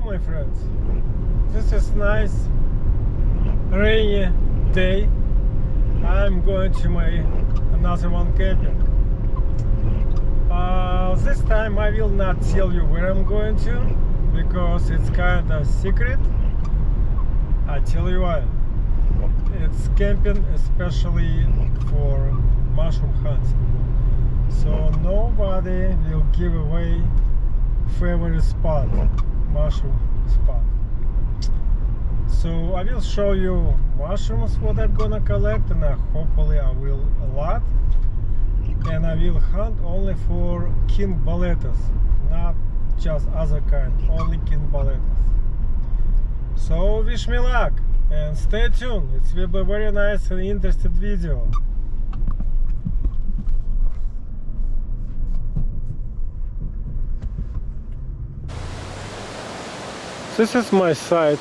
my friends. This is nice rainy day. I'm going to my another one camping. This time I will not tell you where I'm going to because it's kind of secret. I tell you why. It's camping especially for mushroom hunting. So nobody will give away favorite spot, mushroom spot. So I will show you mushrooms what I'm gonna collect, and hopefully I will a lot. And I will hunt only for king boletus, not just other kind, only king boletus. So wish me luck and stay tuned. It will be a very nice and interesting video. This is my site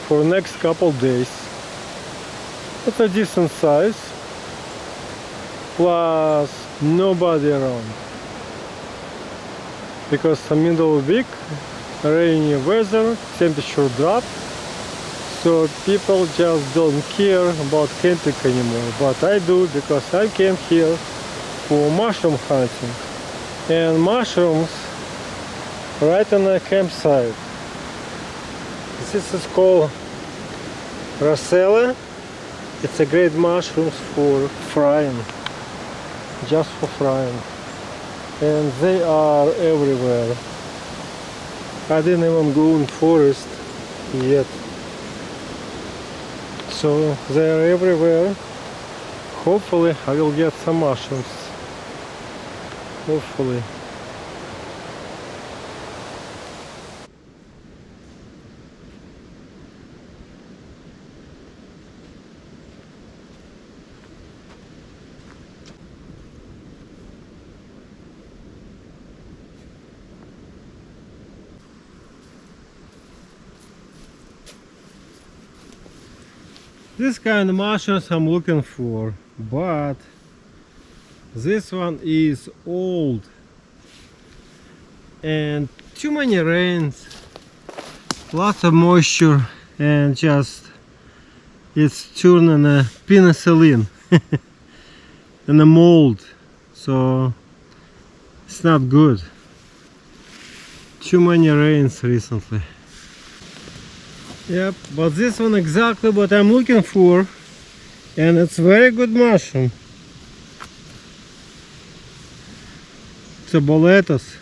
for next couple days. It's a decent size, plus nobody around, because the middle of week, rainy weather, temperature drop, so people just don't care about camping anymore. But I do, because I came here for mushroom hunting, and mushrooms right on a campsite. This is called Rosella. It's a great mushrooms for frying, just for frying, and they are everywhere. I didn't even go in forest yet, so they are everywhere. Hopefully I will get some mushrooms. Hopefully. This kind of mushrooms I'm looking for, but this one is old and too many rains, lots of moisture, and just it's turning a penicillin and a mold, so it's not good. Too many rains recently. Yep, but this one exactly what I'm looking for, and it's very good mushroom. It's a boletus.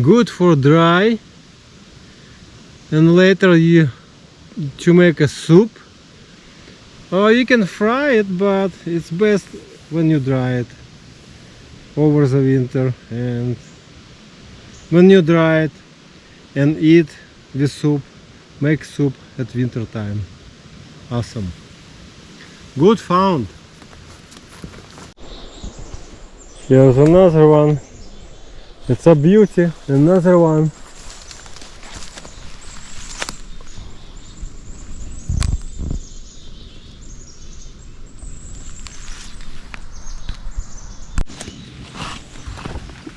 Good for dry, and later you to make a soup, or you can fry it, but it's best when you dry it over the winter. And when you dry it and eat the soup, make soup at winter time. Awesome. Good found. Here's another one. It's a beauty. Another one.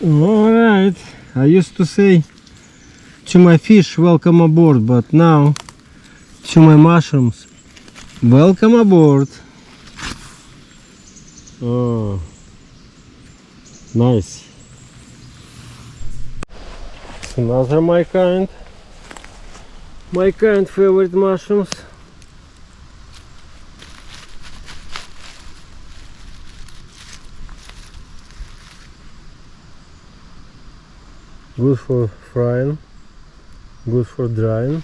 Alright. I used to say to my fish, welcome aboard, but now to my mushrooms, welcome aboard. Oh, nice. It's another my kind favorite mushrooms. Good for frying, good for drying.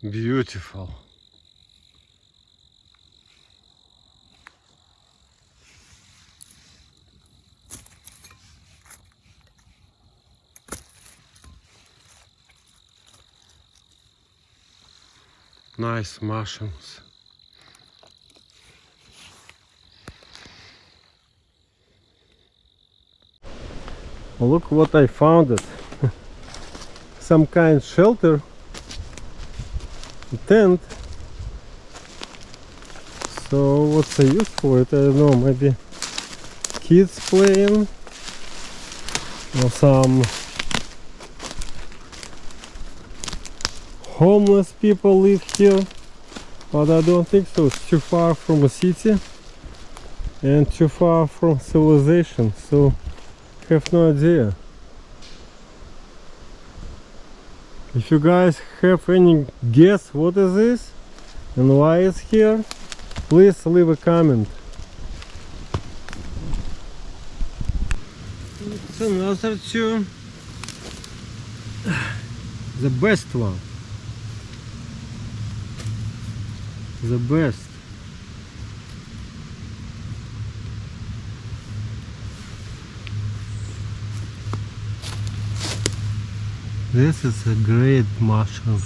Beautiful. Nice mushrooms. Look what I found it. Some kind of shelter, tent. So what's the use for it? I don't know, maybe kids playing or some homeless people live here, but I don't think so. It's too far from a city and too far from civilization, so I have no idea. If you guys have any guess what is this and why it's here, please leave a comment. It's another two. The best one. The best. This is a great mushrooms.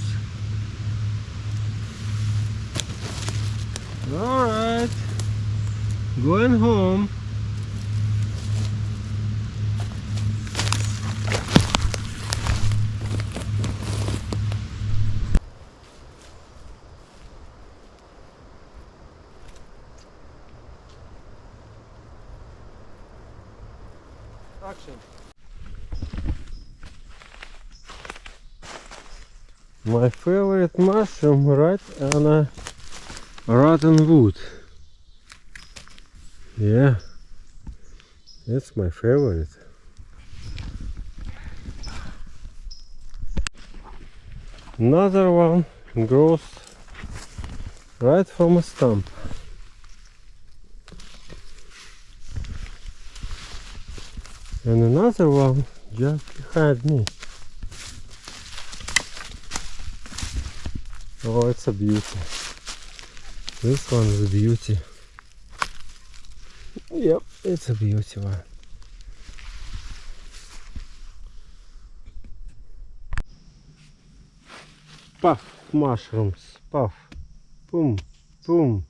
Alright, going home. Action. My favorite mushroom right on a rotten wood. Yeah, that's my favorite. Another one grows right from a stump. And another one just behind me. Oh, it's a beauty. This one is a beauty. Yep, it's a beauty one. Puff mushrooms. Puff. Boom. Boom.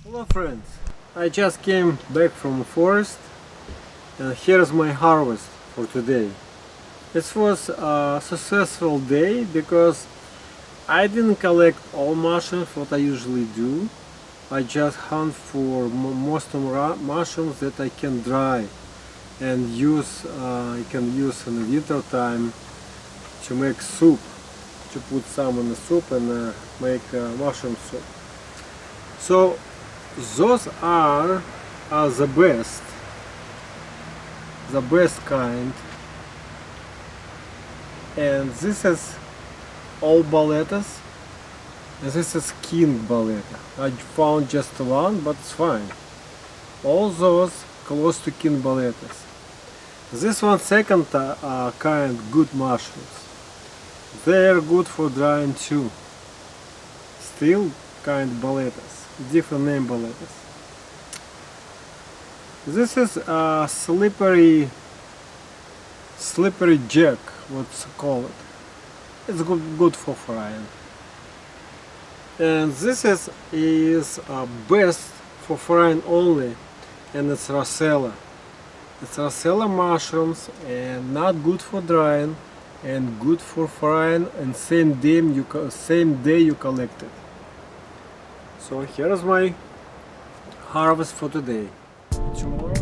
Hello friends. I just came back from the forest. And here's my harvest for today. This was a successful day because I didn't collect all mushrooms what I usually do. I just hunt for most of mushrooms that I can dry and use. I can use in the winter time to make soup, to put some in the soup and make mushroom soup. So those are the best. The best kind, and this is all balletas, and this is king balleta. I found just one, but it's fine. All those close to king balletas. This one second kind, good mushrooms. They are good for drying too. Still kind balletas, different name balletas. This is a slippery jack, what's called. It's good for frying. And this is best for frying only, and it's Rosella. It's Rosella mushrooms, and not good for drying, and good for frying, and same day you collect it. So here's my harvest for today. Tomorrow.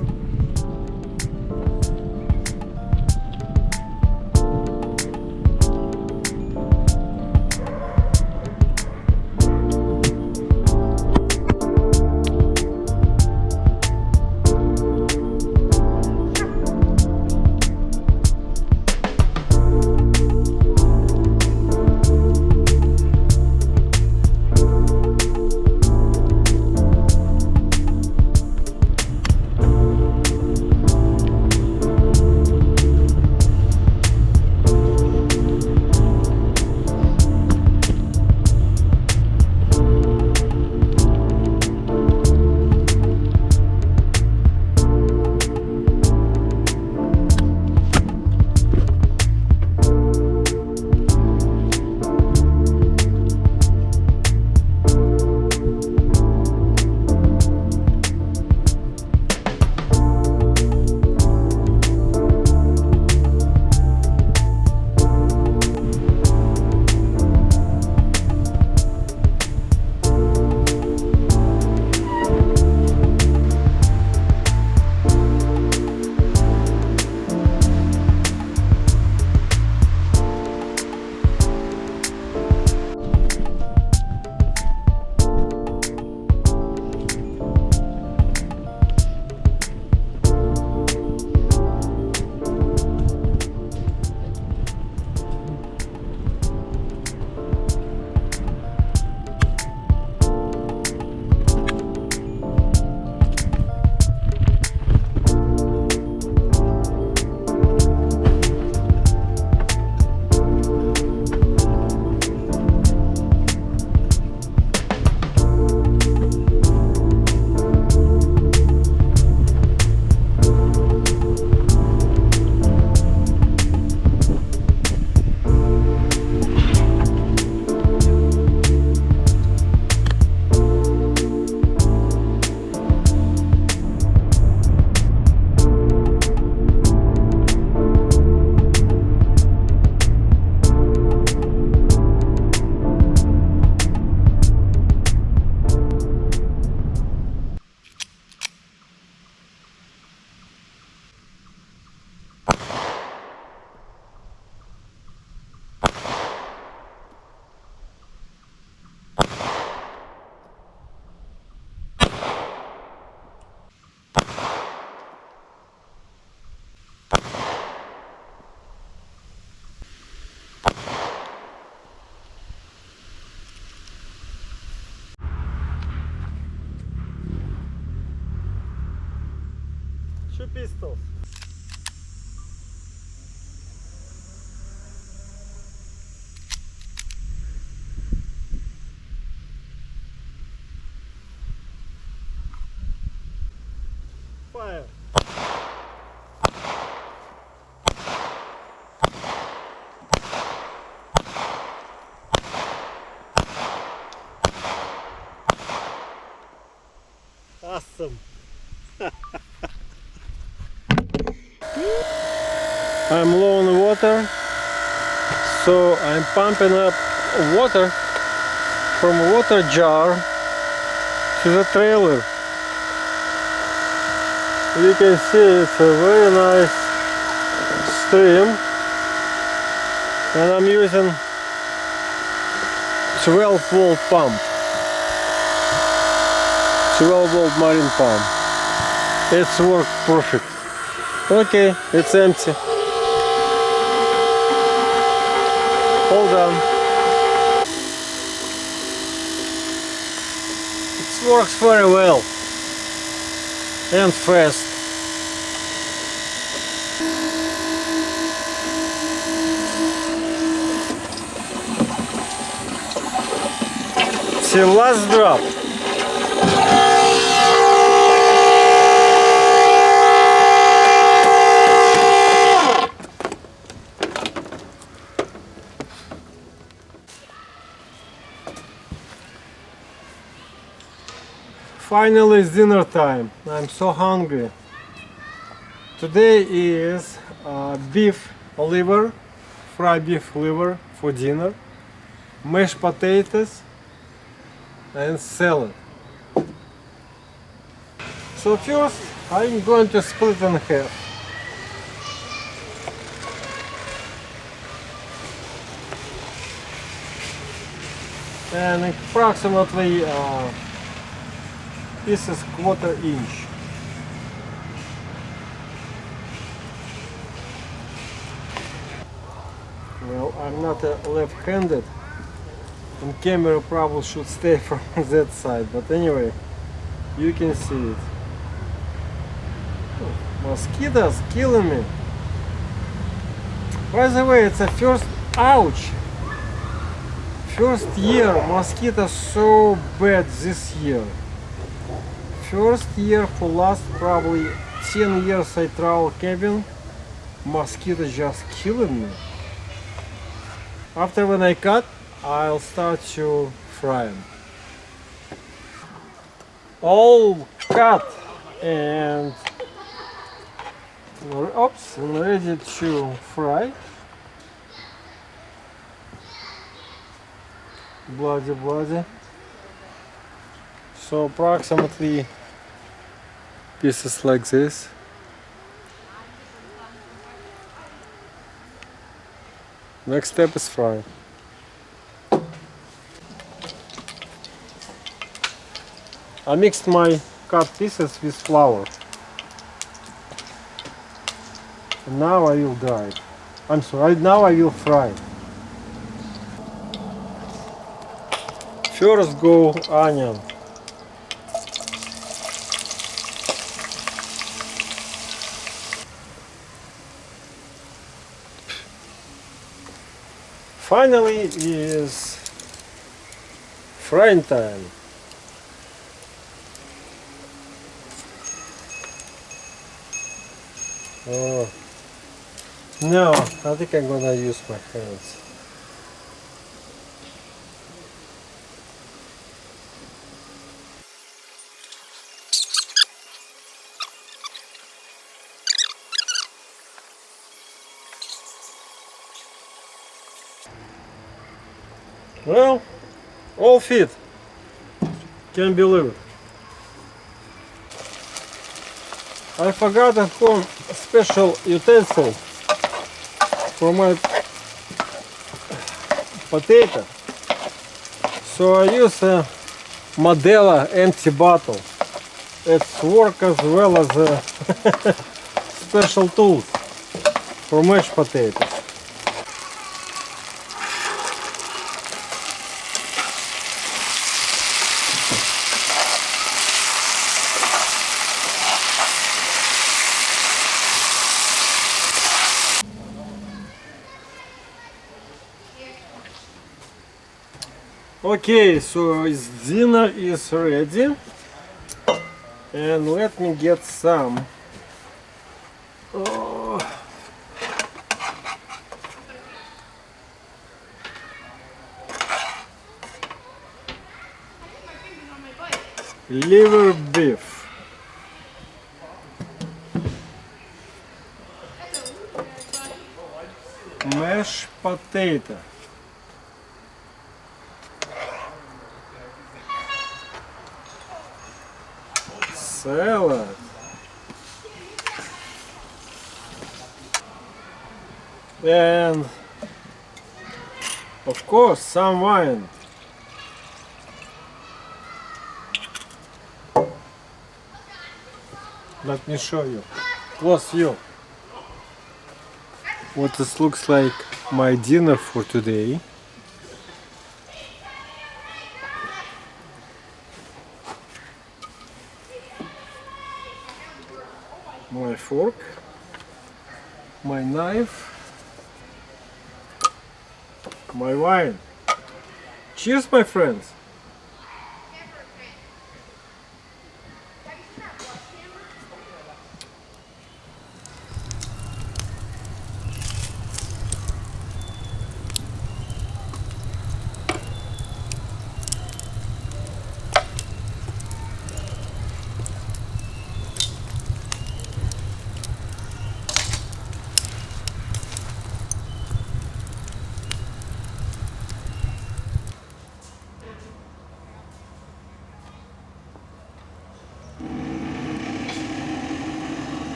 pistols. Fire. Awesome. I'm low on water, so I'm pumping up water from a water jar to the trailer. You can see it's a very nice stream, and I'm using 12-volt pump, 12-volt marine pump. It's worked perfect. Okay, it's empty. Hold on. It works very well and fast. See, last drop. Finally, it's dinner time. I'm so hungry. Today is beef liver, fried beef liver for dinner, mashed potatoes and salad. So first I'm going to split in half. And approximately this is 1/4 inch. Well, I'm not left-handed, and camera probably should stay from that side, but anyway, you can see it. Oh, mosquitoes killing me. By the way, it's a first, ouch! First year mosquitoes so bad this year. First year for last probably 10 years I travel camping, mosquitoes just killing me. After when I cut, I'll start to fry them. All cut and oops, ready to fry. Bloody. So approximately pieces like this. Next step is fry. I mixed my cut pieces with flour. And now I will dry it. I'm sorry, now I will fry it. First go onion. Finally is frying time. Oh no, I think I'm gonna use my hands. Well, all fit. Can't believe it. I forgot at home a special utensil for my potato. So I use a Modelo empty bottle. It's work as well as a special tools for mashed potatoes. Okay, so dinner is ready, and let me get some. Oh. Liver beef, mashed potato, salad, and of course some wine. Let me show you, close view, what this looks like my dinner for today. My fork, my knife, my wine. Cheers, my friends!